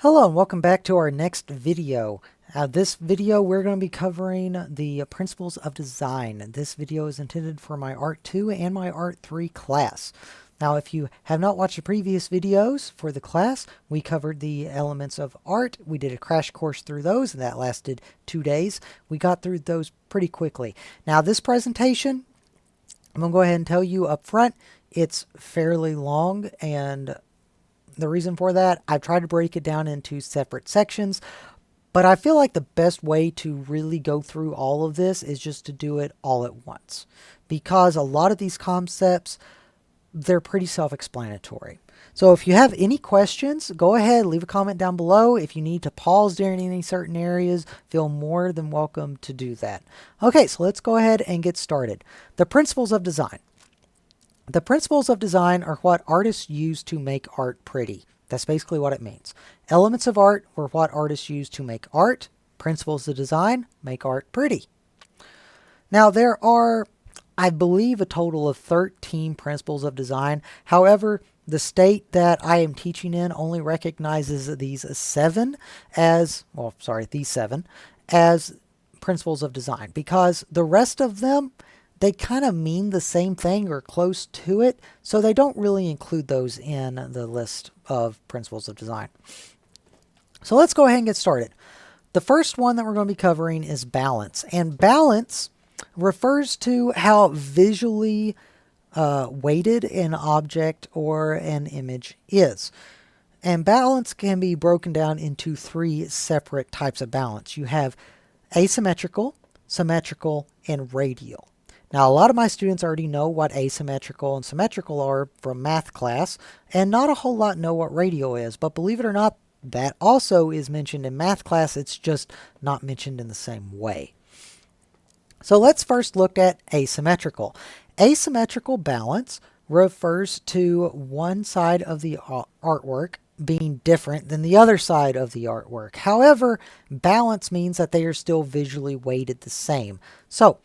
Hello and welcome back to our next video. This video we're going to be covering the principles of design. This video is intended for my Art 2 and my Art 3 class. Now if you have not watched the previous videos for the class, we covered the elements of art. We did a crash course through those and that lasted 2 days. We got through those pretty quickly. Now this presentation, I'm going to go ahead and tell you up front, it's fairly long, and the reason for that, I've tried to break it down into separate sections, but I feel like the best way to really go through all of this is just to do it all at once. Because a lot of these concepts, they're pretty self-explanatory. So if you have any questions, go ahead, leave a comment down below. If you need to pause during any certain areas, feel more than welcome to do that. Okay, so let's go ahead and get started. The principles of design. The principles of design are what artists use to make art pretty. That's basically what it means. Elements of art are what artists use to make art. Principles of design make art pretty. Now there are, I believe, a total of 13 principles of design. However, the state that I am teaching in only recognizes these seven as principles of design, because the rest of them, they kind of mean the same thing or close to it, so they don't really include those in the list of principles of design. So let's go ahead and get started. The first one that we're going to be covering is balance. And balance refers to how visually weighted an object or an image is. And balance can be broken down into three separate types of balance. You have asymmetrical, symmetrical, and radial. Now, a lot of my students already know what asymmetrical and symmetrical are from math class, and not a whole lot know what radial is. But believe it or not, that also is mentioned in math class. It's just not mentioned in the same way. So let's first look at asymmetrical. Asymmetrical balance refers to one side of the artwork being different than the other side of the artwork. However, balance means that they are still visually weighted the same. So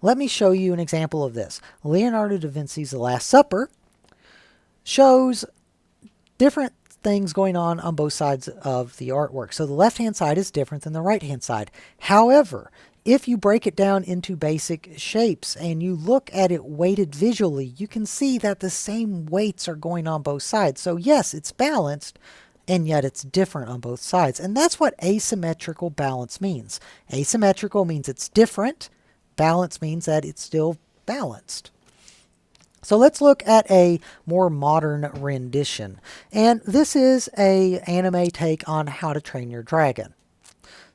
let me show you an example of this. Leonardo da Vinci's The Last Supper shows different things going on both sides of the artwork. So the left-hand side is different than the right-hand side. However, if you break it down into basic shapes and you look at it weighted visually, you can see that the same weights are going on both sides. So yes, it's balanced, and yet it's different on both sides. And that's what asymmetrical balance means. Asymmetrical means it's different. Balance means that it's still balanced. So let's look at a more modern rendition. And this is an anime take on How to Train Your Dragon.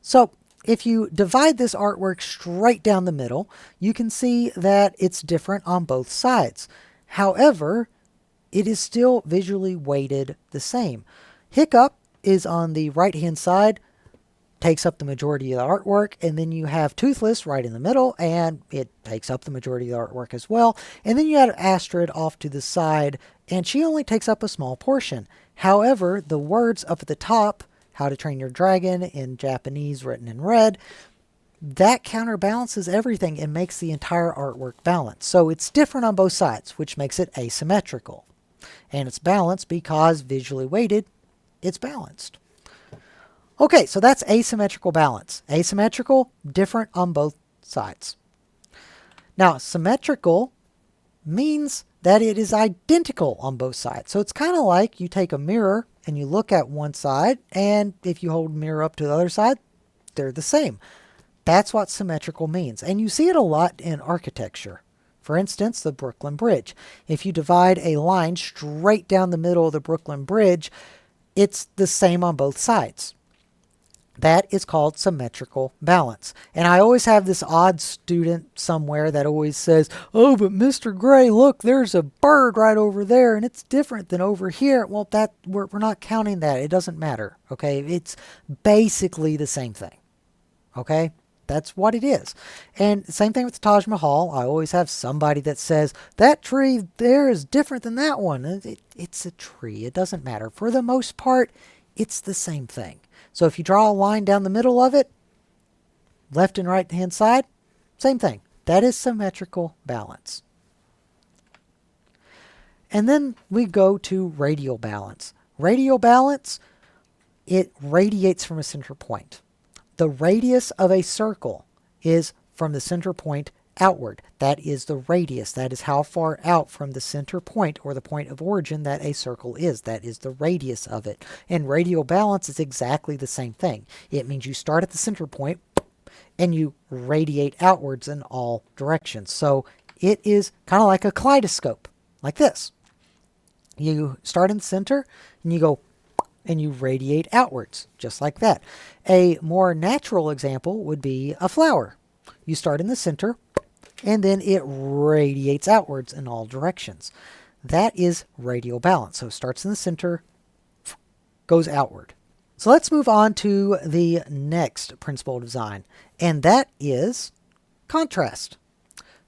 So if you divide this artwork straight down the middle, you can see that it's different on both sides. However, it is still visually weighted the same. Hiccup is on the right-hand side, takes up the majority of the artwork, and then you have Toothless right in the middle, and it takes up the majority of the artwork as well. And then you have Astrid off to the side, and she only takes up a small portion. However, the words up at the top, How to Train Your Dragon in Japanese written in red, that counterbalances everything and makes the entire artwork balanced. So it's different on both sides, which makes it asymmetrical. And it's balanced because visually weighted, it's balanced. Okay, so that's asymmetrical balance. Asymmetrical, different on both sides. Now, symmetrical means that it is identical on both sides. So it's kind of like you take a mirror and you look at one side, and if you hold the mirror up to the other side, they're the same. That's what symmetrical means. And you see it a lot in architecture. For instance, the Brooklyn Bridge. If you divide a line straight down the middle of the Brooklyn Bridge, it's the same on both sides. That is called symmetrical balance. And I always have this odd student somewhere that always says, oh, but Mr. Gray, look, there's a bird right over there, and it's different than over here. Well, we're not counting that. It doesn't matter, okay? It's basically the same thing, okay? That's what it is. And same thing with the Taj Mahal. I always have somebody that says, that tree there is different than that one. It's a tree. It doesn't matter. For the most part, it's the same thing. So if you draw a line down the middle of it, left and right hand side, same thing. That is symmetrical balance. And then we go to radial balance. Radial balance it radiates from a center point. The radius of a circle is from the center point outward. That is the radius. That is how far out from the center point or the point of origin that a circle is. That is the radius of it. And radial balance is exactly the same thing. It means you start at the center point and you radiate outwards in all directions. So it is kind of like a kaleidoscope, like this. You start in the center and you go and you radiate outwards, just like that. A more natural example would be a flower. You start in the center, and then it radiates outwards in all directions. That is radial balance. So it starts in the center, goes outward. So let's move on to the next principle of design, and that is contrast.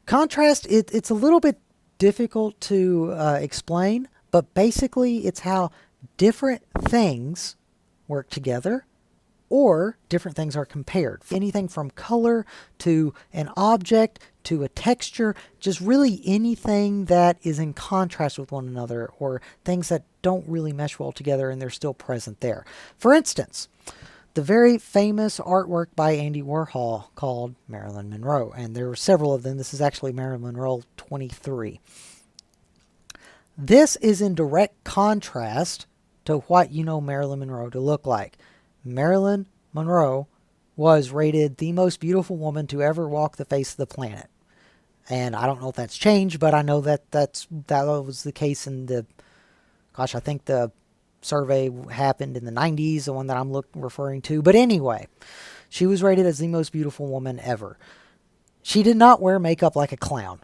Contrast, it's a little bit difficult to explain, but basically it's how different things work together or different things are compared. Anything from color to an object to a texture, just really anything that is in contrast with one another or things that don't really mesh well together and they're still present there. For instance, the very famous artwork by Andy Warhol called Marilyn Monroe, and there were several of them. This is actually Marilyn Monroe 23. This is in direct contrast to what you know Marilyn Monroe to look like. Marilyn Monroe was rated the most beautiful woman to ever walk the face of the planet. And I don't know if that's changed, but I know that that was the case in the, I think the survey happened in the 90s, the one that I'm referring to. But anyway, she was rated as the most beautiful woman ever. She did not wear makeup like a clown.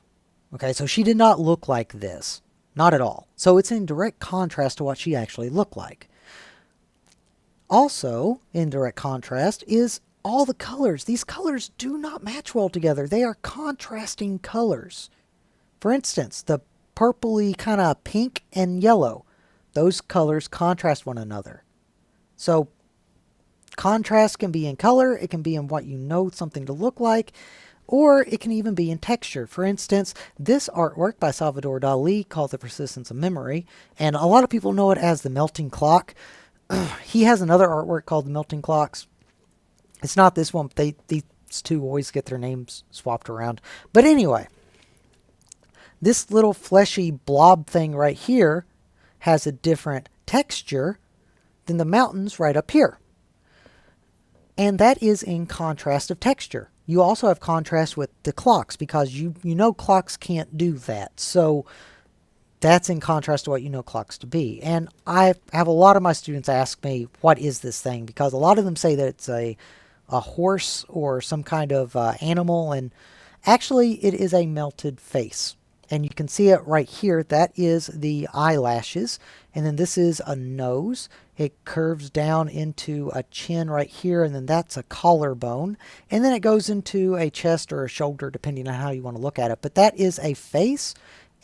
Okay, so she did not look like this. Not at all. So it's in direct contrast to what she actually looked like. Also, in direct contrast, is all the colors. These colors do not match well together. They are contrasting colors. For instance, the purpley kind of pink and yellow. Those colors contrast one another. So, contrast can be in color. It can be in what you know something to look like. Or it can even be in texture. For instance, this artwork by Salvador Dali called The Persistence of Memory. And a lot of people know it as the melting clock. He has another artwork called The Melting Clocks. It's not this one. These two always get their names swapped around. But anyway, this little fleshy blob thing right here has a different texture than the mountains right up here. And that is in contrast of texture. You also have contrast with the clocks because you know clocks can't do that. So that's in contrast to what you know clocks to be. And I have a lot of my students ask me, what is this thing? Because a lot of them say that it's a horse or some kind of animal. And actually, it is a melted face. And you can see it right here. That is the eyelashes. And then this is a nose. It curves down into a chin right here. And then that's a collarbone. And then it goes into a chest or a shoulder, depending on how you want to look at it. But that is a face.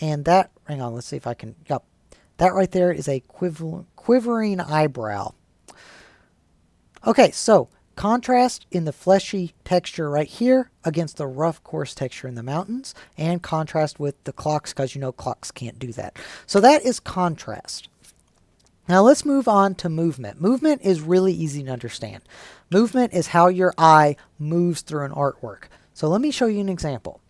And that, hang on, let's see if I can, yep. That right there is a quivering eyebrow. Okay, so contrast in the fleshy texture right here against the rough, coarse texture in the mountains, and contrast with the clocks because you know clocks can't do that. So that is contrast. Now let's move on to movement. Movement is really easy to understand. Movement is how your eye moves through an artwork. So let me show you an example.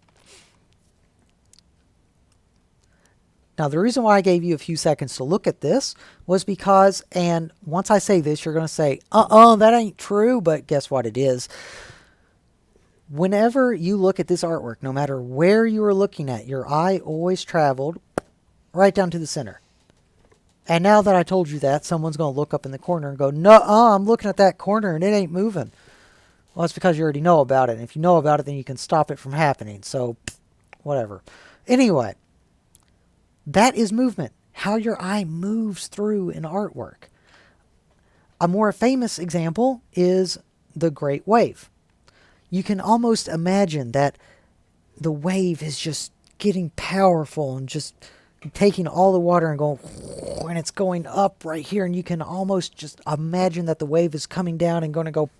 Now, the reason why I gave you a few seconds to look at this was because, and once I say this, you're going to say, that ain't true, but guess what? It is. Whenever you look at this artwork, no matter where you are looking at, your eye always traveled right down to the center. And now that I told you that, someone's going to look up in the corner and go, I'm looking at that corner and it ain't moving. Well, it's because you already know about it. And if you know about it, then you can stop it from happening. So, whatever. Anyway. That is movement, how your eye moves through an artwork. A more famous example is the Great Wave. You can almost imagine that the wave is just getting powerful and just taking all the water and going, and it's going up right here, and you can almost just imagine that the wave is coming down and going to go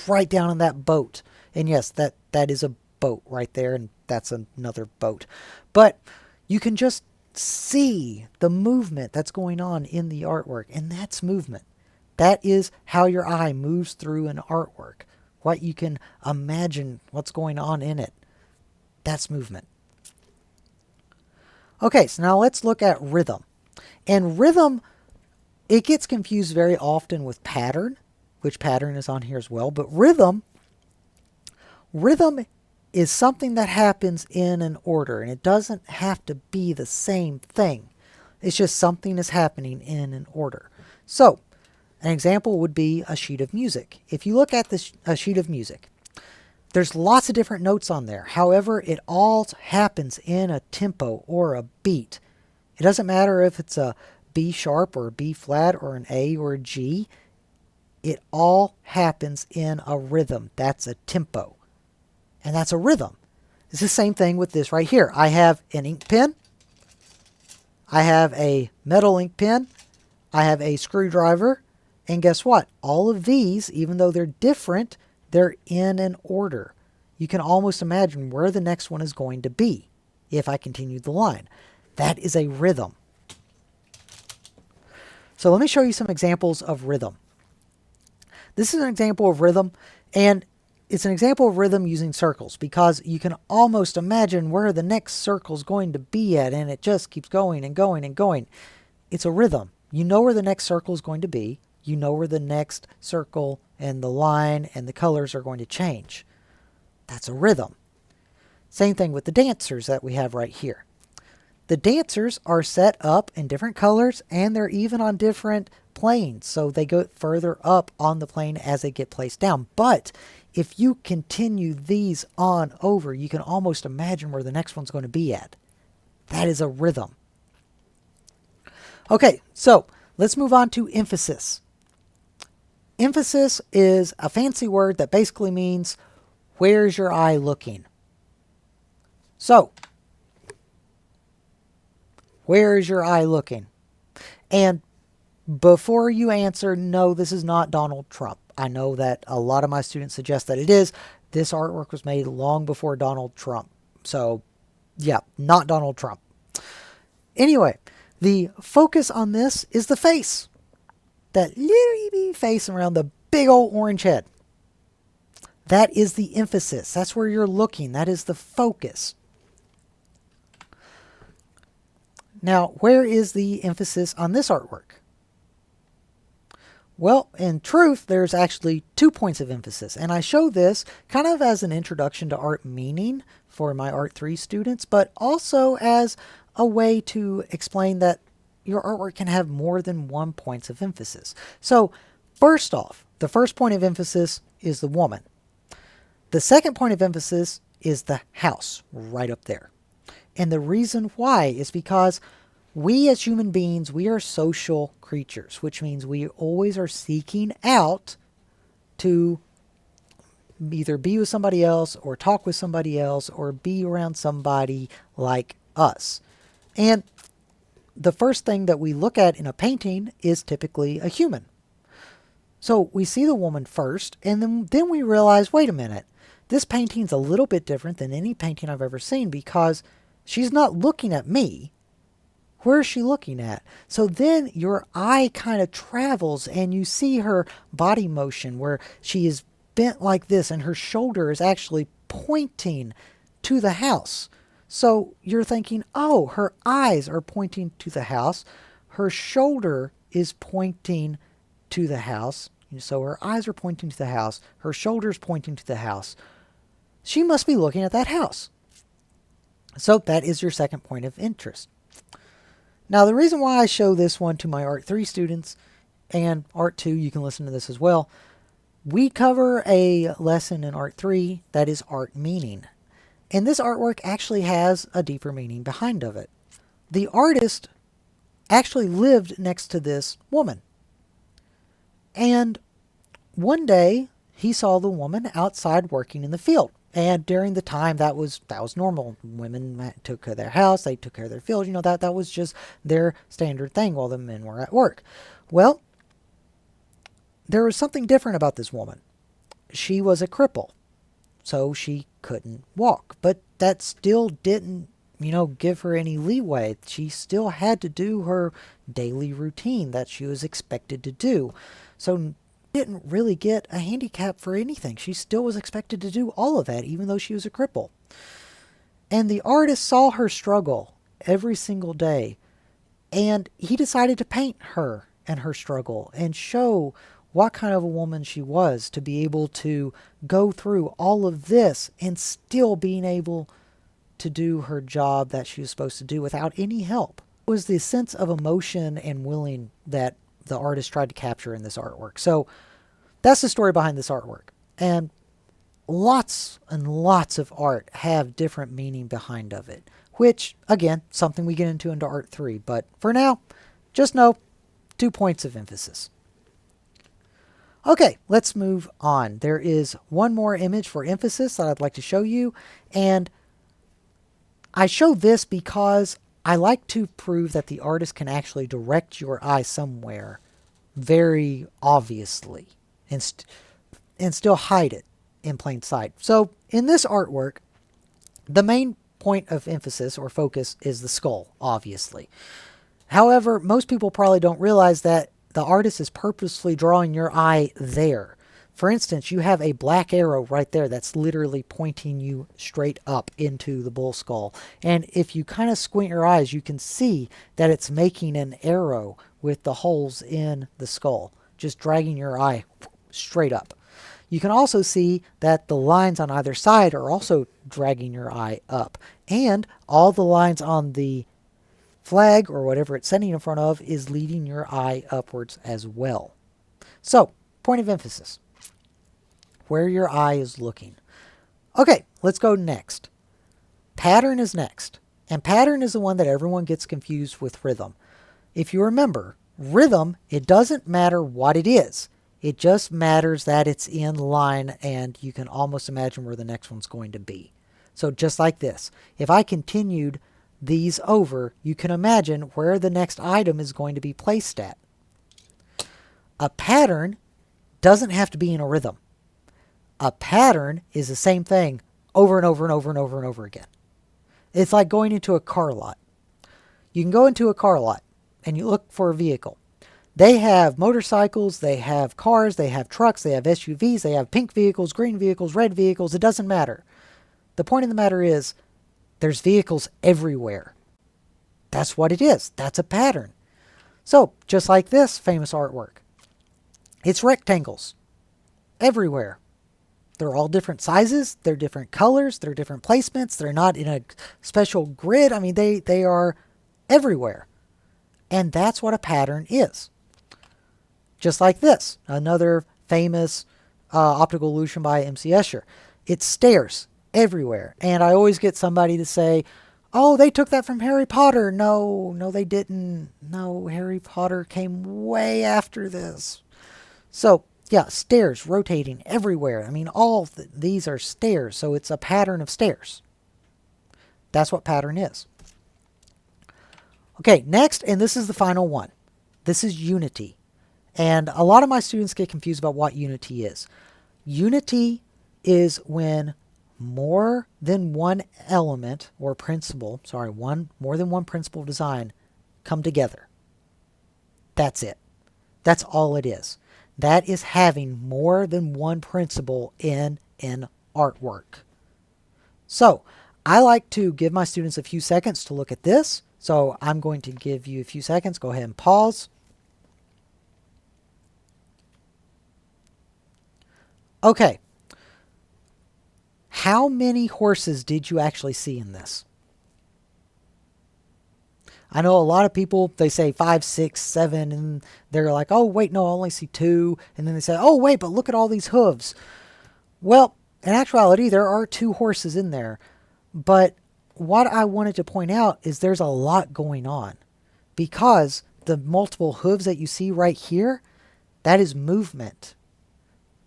right down in that boat. And yes, that is a boat right there, and that's another boat. But you can just see the movement that's going on in the artwork, and that's movement. That is how your eye moves through an artwork. What you can imagine what's going on in it. That's movement. Okay, so now let's look at rhythm. And rhythm, it gets confused very often with pattern, which pattern is on here as well. But rhythm is something that happens in an order, and it doesn't have to be the same thing. It's just something is happening in an order. So, an example would be a sheet of music. If you look at a sheet of music, there's lots of different notes on there. However, it all happens in a tempo or a beat. It doesn't matter if it's a B sharp or a B flat or an A or a G. It all happens in a rhythm. That's a tempo. And that's a rhythm. It's the same thing with this right here. I have an ink pen. I have a metal ink pen. I have a screwdriver. And guess what? All of these, even though they're different, they're in an order. You can almost imagine where the next one is going to be if I continue the line. That is a rhythm. So let me show you some examples of rhythm. This is an example of rhythm, and it's an example of rhythm using circles because you can almost imagine where the next circle is going to be at, and it just keeps going and going and going. It's a rhythm. You know where the next circle is going to be. You know where the next circle and the line and the colors are going to change. That's a rhythm. Same thing with the dancers that we have right here. The dancers are set up in different colors and they're even on different planes. So they go further up on the plane as they get placed down. But if you continue these on over, you can almost imagine where the next one's going to be at. That is a rhythm. Okay, so let's move on to emphasis. Emphasis is a fancy word that basically means, where's your eye looking? So, where is your eye looking? And before you answer, no, this is not Donald Trump. I know that a lot of my students suggest that it is. This artwork was made long before Donald Trump. So, yeah, not Donald Trump. Anyway, the focus on this is the face. That little bitty face around the big old orange head. That is the emphasis. That's where you're looking. That is the focus. Now, where is the emphasis on this artwork? Well, in truth, there's actually 2 points of emphasis. And I show this kind of as an introduction to art meaning for my Art 3 students, but also as a way to explain that your artwork can have more than 1 point of emphasis. So, first off, the first point of emphasis is the woman. The second point of emphasis is the house, right up there. And the reason why is because we as human beings, we are social creatures, which means we always are seeking out to either be with somebody else or talk with somebody else or be around somebody like us. And the first thing that we look at in a painting is typically a human. So we see the woman first, and then we realize, wait a minute, this painting's a little bit different than any painting I've ever seen because she's not looking at me. Where is she looking at? So then your eye kind of travels and you see her body motion where she is bent like this and her shoulder is actually pointing to the house. So you're thinking, oh, her eyes are pointing to the house. Her shoulder is pointing to the house. So her eyes are pointing to the house. Her shoulder is pointing to the house. She must be looking at that house. So that is your second point of interest. Now, the reason why I show this one to my Art 3 students and Art 2, you can listen to this as well. We cover a lesson in Art 3 that is art meaning. And this artwork actually has a deeper meaning behind of it. The artist actually lived next to this woman. And one day he saw the woman outside working in the field. And during the time that was normal. Women took care of their house, they took care of their field, that was just their standard thing while the men were at work. Well, there was something different about this woman. She was a cripple. So she couldn't walk. But that still didn't give her any leeway. She still had to do her daily routine that she was expected to do. So didn't really get a handicap for anything. She still was expected to do all of that, even though she was a cripple. And the artist saw her struggle every single day, and he decided to paint her and her struggle and show what kind of a woman she was to be able to go through all of this and still being able to do her job that she was supposed to do without any help. It was the sense of emotion and willing that the artist tried to capture in this artwork. So that's the story behind this artwork. And lots and lots of art have different meaning behind of it, which, again, something we get into art 3. But for now, just know 2 points of emphasis. Okay, let's move on. There is one more image for emphasis that I'd like to show you. And I show this because I like to prove that the artist can actually direct your eye somewhere very obviously and still hide it in plain sight. So in this artwork, the main point of emphasis or focus is the skull, obviously. However, most people probably don't realize that the artist is purposely drawing your eye there. For instance, you have a black arrow right there that's literally pointing you straight up into the bull skull. And if you kind of squint your eyes, you can see that it's making an arrow with the holes in the skull, just dragging your eye straight up. You can also see that the lines on either side are also dragging your eye up. And all the lines on the flag or whatever it's sending in front of is leading your eye upwards as well. So, point of emphasis. Where your eye is looking. Okay, let's go next. Pattern is next. And pattern is the one that everyone gets confused with rhythm. If you remember, rhythm, it doesn't matter what it is. It just matters that it's in line and you can almost imagine where the next one's going to be. So just like this. If I continued these over, you can imagine where the next item is going to be placed at. A pattern doesn't have to be in a rhythm. A pattern is the same thing over and over and over and over and over again. It's like going into a car lot. You can go into a car lot and you look for a vehicle. They have motorcycles, they have cars, they have trucks, they have SUVs, they have pink vehicles, green vehicles, red vehicles. It doesn't matter. The point of the matter is there's vehicles everywhere. That's what it is. That's a pattern. So, just like this famous artwork. It's rectangles everywhere. They're all different sizes, they're different colors, they're different placements, they're not in a special grid. I mean, they are everywhere. And that's what a pattern is. Just like this, another famous optical illusion by M.C. Escher. It's stairs everywhere. And I always get somebody to say, oh, they took that from Harry Potter. No, they didn't. No, Harry Potter came way after this. So, yeah, stairs rotating everywhere. I mean, all these are stairs, so it's a pattern of stairs. That's what pattern is. Okay, next, and this is the final one. This is unity. And a lot of my students get confused about what unity is. Unity is when more than one element or principle, more than one principle of design come together. That's it. That's all it is. That is having more than one principle in an artwork. So, I like to give my students a few seconds to look at this. So, I'm going to give you a few seconds. Go ahead and pause. Okay. How many horses did you actually see in this? I know a lot of people, they say 5, 6, 7, and they're like, oh, wait, no, I only see 2. And then they say, oh, wait, but look at all these hooves. Well, in actuality, there are 2 horses in there. But what I wanted to point out is there's a lot going on. Because the multiple hooves that you see right here, that is movement.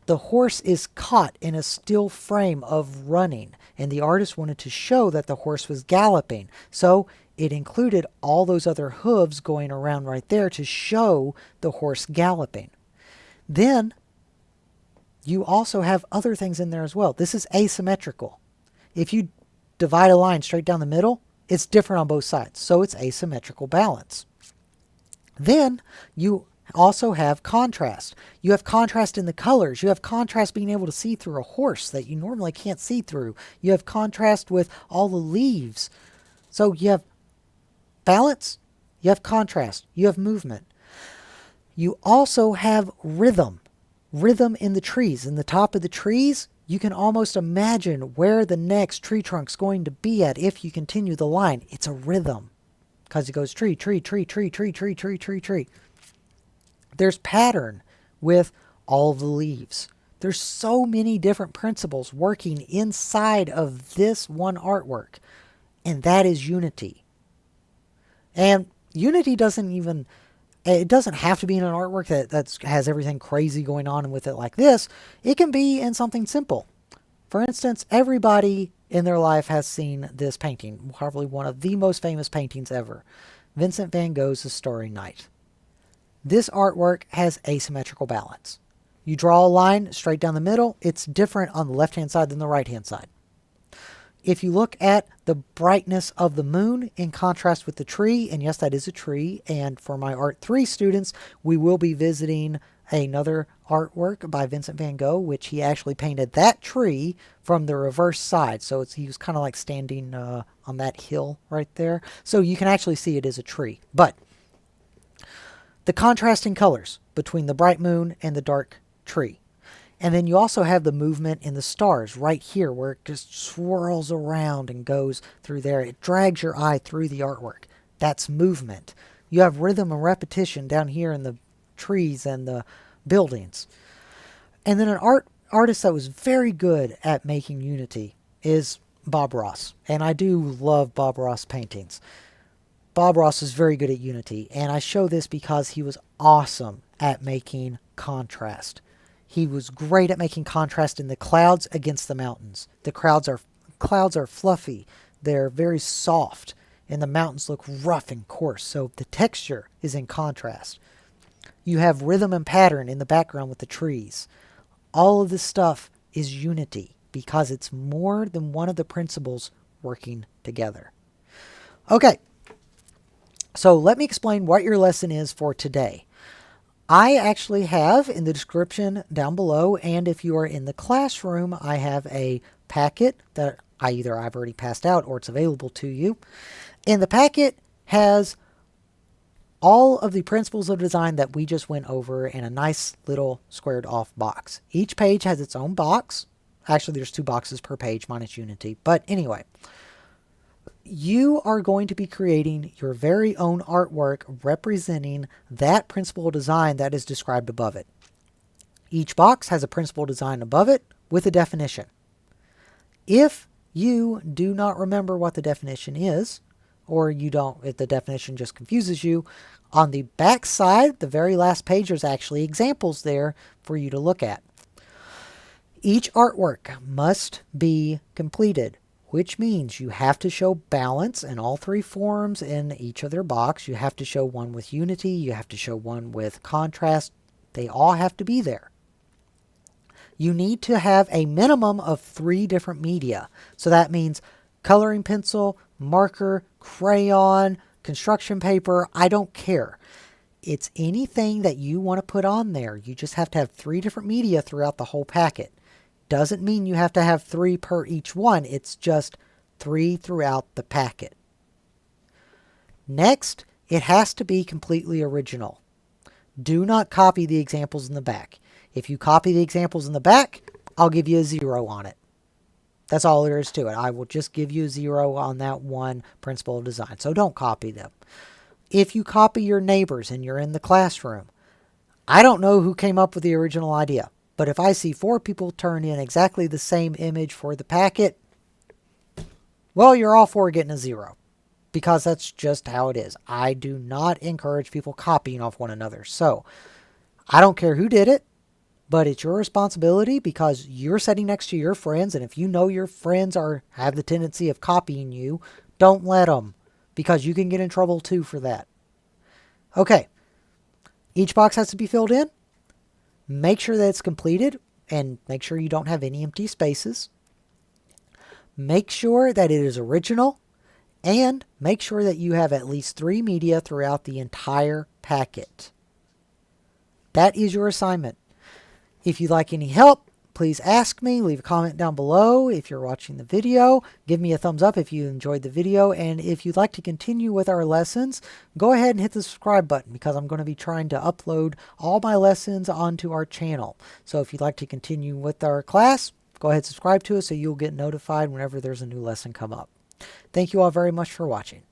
The horse is caught in a still frame of running, and the artist wanted to show that the horse was galloping. So it included all those other hooves going around right there to show the horse galloping. Then you also have other things in there as well. This is asymmetrical. If you divide a line straight down the middle, It's different on both sides, so it's asymmetrical balance. Then you also have contrast. You have contrast in the colors. You have contrast being able to see through a horse that you normally can't see through. You have contrast with all the leaves. So you have balance, you have contrast, you have movement. You also have rhythm. Rhythm in the trees. In the top of the trees, you can almost imagine where the next tree trunk's going to be at if you continue the line. It's a rhythm because it goes tree, tree, tree, tree, tree, tree, tree, tree, tree. There's pattern with all the leaves. There's so many different principles working inside of this one artwork, and that is unity. And unity doesn't even, it doesn't have to be in an artwork that has everything crazy going on with it like this. It can be in something simple. For instance, everybody in their life has seen this painting, probably one of the most famous paintings ever, Vincent van Gogh's The Starry Night. This artwork has asymmetrical balance. You draw a line straight down the middle, it's different on the left-hand side than the right-hand side. If you look at the brightness of the moon in contrast with the tree, and yes, that is a tree, and for my Art 3 students, we will be visiting another artwork by Vincent van Gogh, which he actually painted that tree from the reverse side. So he was kind of like standing on that hill right there. So you can actually see it as a tree. But the contrasting colors between the bright moon and the dark tree. And then you also have the movement in the stars right here where it just swirls around and goes through there. It drags your eye through the artwork. That's movement. You have rhythm and repetition down here in the trees and the buildings. And then an artist that was very good at making unity is Bob Ross. And I do love Bob Ross paintings. Bob Ross is very good at unity, and I show this because he was awesome at making contrast. He was great at making contrast in the clouds against the mountains. The clouds are fluffy, they're very soft, and the mountains look rough and coarse, so the texture is in contrast. You have rhythm and pattern in the background with the trees. All of this stuff is unity because it's more than one of the principles working together. Okay. So let me explain what your lesson is for today. I actually have in the description down below, and if you are in the classroom, I have a packet that I've already passed out or it's available to you. And the packet has all of the principles of design that we just went over in a nice little squared off box. Each page has its own box. Actually, there's 2 boxes per page minus unity. But anyway, you are going to be creating your very own artwork representing that principle design that is described above it. Each box has a principle design above it with a definition. If you do not remember what the definition is, or if the definition just confuses you, on the back side, the very last page, there's actually examples there for you to look at. Each artwork must be completed, which means you have to show balance in all 3 forms in each of their box. You have to show one with unity. You have to show one with contrast. They all have to be there. You need to have a minimum of 3 different media. So that means coloring pencil, marker, crayon, construction paper. I don't care. It's anything that you want to put on there. You just have to have 3 different media throughout the whole packet. Doesn't mean you have to have 3 per each one. It's just 3 throughout the packet. Next, it has to be completely original. Do not copy the examples in the back. If you copy the examples in the back, I'll give you a 0 on it. That's all there is to it. I will just give you a 0 on that one principle of design. So don't copy them. If you copy your neighbors and you're in the classroom, I don't know who came up with the original idea. But if I see 4 people turn in exactly the same image for the packet, well, you're all 4 getting a 0. Because that's just how it is. I do not encourage people copying off one another. So, I don't care who did it, but it's your responsibility because you're sitting next to your friends, and if you know your friends have the tendency of copying you, don't let them, because you can get in trouble too for that. Okay, each box has to be filled in. Make sure that it's completed and make sure you don't have any empty spaces. Make sure that it is original And make sure that you have at least 3 media throughout the entire packet. That is your assignment. If you'd like any help, please ask me. Leave a comment down below if you're watching the video. Give me a thumbs up if you enjoyed the video. And if you'd like to continue with our lessons, go ahead and hit the subscribe button because I'm going to be trying to upload all my lessons onto our channel. So if you'd like to continue with our class, go ahead and subscribe to us so you'll get notified whenever there's a new lesson come up. Thank you all very much for watching.